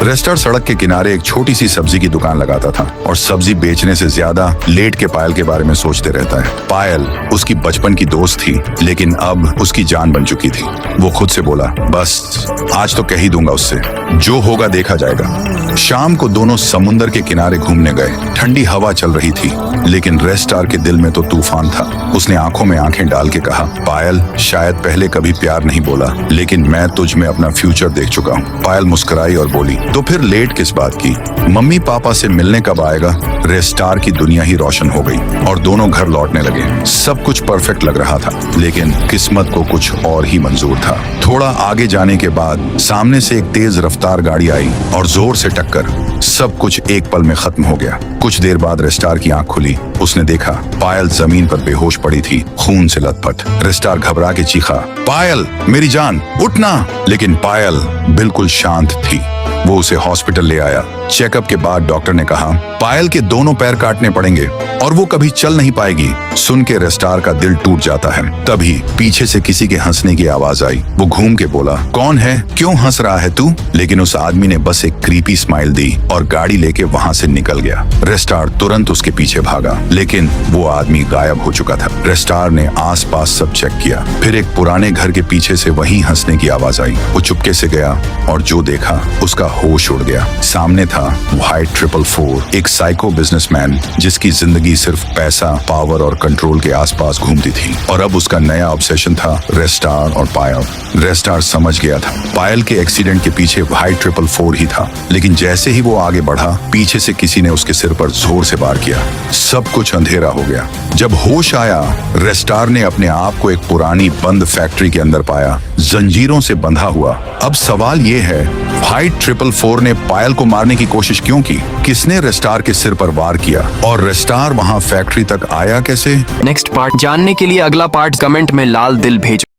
रेस्टार सड़क के किनारे एक छोटी सी सब्जी की दुकान लगाता था और सब्जी बेचने से ज्यादा लेट के पायल के बारे में सोचते रहता है। पायल उसकी बचपन की दोस्त थी, लेकिन अब उसकी जान बन चुकी थी। वो खुद से बोला, बस आज तो कह ही दूंगा उससे, जो होगा देखा जाएगा। शाम को दोनों समुंदर के किनारे घूमने गए। ठंडी हवा चल रही थी, लेकिन रेस्टार के दिल में तो तूफान था। उसने आंखों में आंखें डाल के कहा, पायल, शायद पहले कभी प्यार नहीं बोला, लेकिन मैं तुझ में अपना फ्यूचर देख चुका हूँ। पायल मुस्कुराई और बोली, तो फिर लेट किस बात की? मम्मी पापा से मिलने कब आएगा? रेस्टार की दुनिया ही रोशन हो गई और दोनों घर लौटने लगे। सब कुछ परफेक्ट लग रहा था, लेकिन किस्मत को कुछ और ही मंजूर था। थोड़ा आगे जाने के बाद सामने से एक तेज रफ्तार गाड़ी आई और जोर से टक्कर। सब कुछ एक पल में खत्म हो गया। कुछ देर बाद रेस्टार की आंख खुली। उसने देखा पायल जमीन पर बेहोश पड़ी थी, खून से लथपथ। रेस्टार घबरा के चीखा, पायल मेरी जान, उठना! लेकिन पायल बिल्कुल शांत थी। वो उसे हॉस्पिटल ले आया। चेकअप के बाद डॉक्टर ने कहा, पायल के दोनों पैर काटने पड़ेंगे और वो कभी चल नहीं पाएगी। सुन के रेस्टार का दिल टूट जाता है। तभी पीछे से किसी के हंसने की आवाज आई। वो घूम के बोला, कौन है? क्यों हंस रहा है तू? लेकिन उस आदमी ने बस एक क्रीपी स्माइल दी और गाड़ी लेके वहां से निकल गया। रेस्टार तुरंत उसके पीछे भागा, लेकिन वो आदमी गायब हो चुका था। रेस्टार ने आसपास सब चेक किया। फिर एक पुराने घर के पीछे से वही हंसने की आवाज आई। वो चुपके से गया और जो देखा उसका होश उड़ गया। सामने था व्हाइट 444, एक साइको बिजनेसमैन जिसकी जिंदगी सिर्फ पैसा, पावर और कंट्रोल के आसपास घूमती थी। और अब उसका नया ऑब्सेशन था रेस्टार और पायल। रेस्टार समझ गया था पायल के एक्सीडेंट के पीछे व्हाइट 444 ही था, लेकिन जैसे ही वो आगे बढ़ा, पीछे से किसी ने उसके सिर पर जोर से वार किया। सब कुछ अंधेरा हो गया। जब होश आया, रेस्टार ने अपने आप को एक पुरानी बंद फैक्ट्री के अंदर पाया, जंजीरों से बंधा हुआ। अब सवाल ये है, व्हाइट 444 ने पायल को मारने की कोशिश क्यों की? किसने रेस्टार के सिर पर वार किया? और रेस्टार वहां फैक्ट्री तक आया कैसे? नेक्स्ट पार्ट जानने के लिए अगला पार्ट कमेंट में लाल दिल भेजो।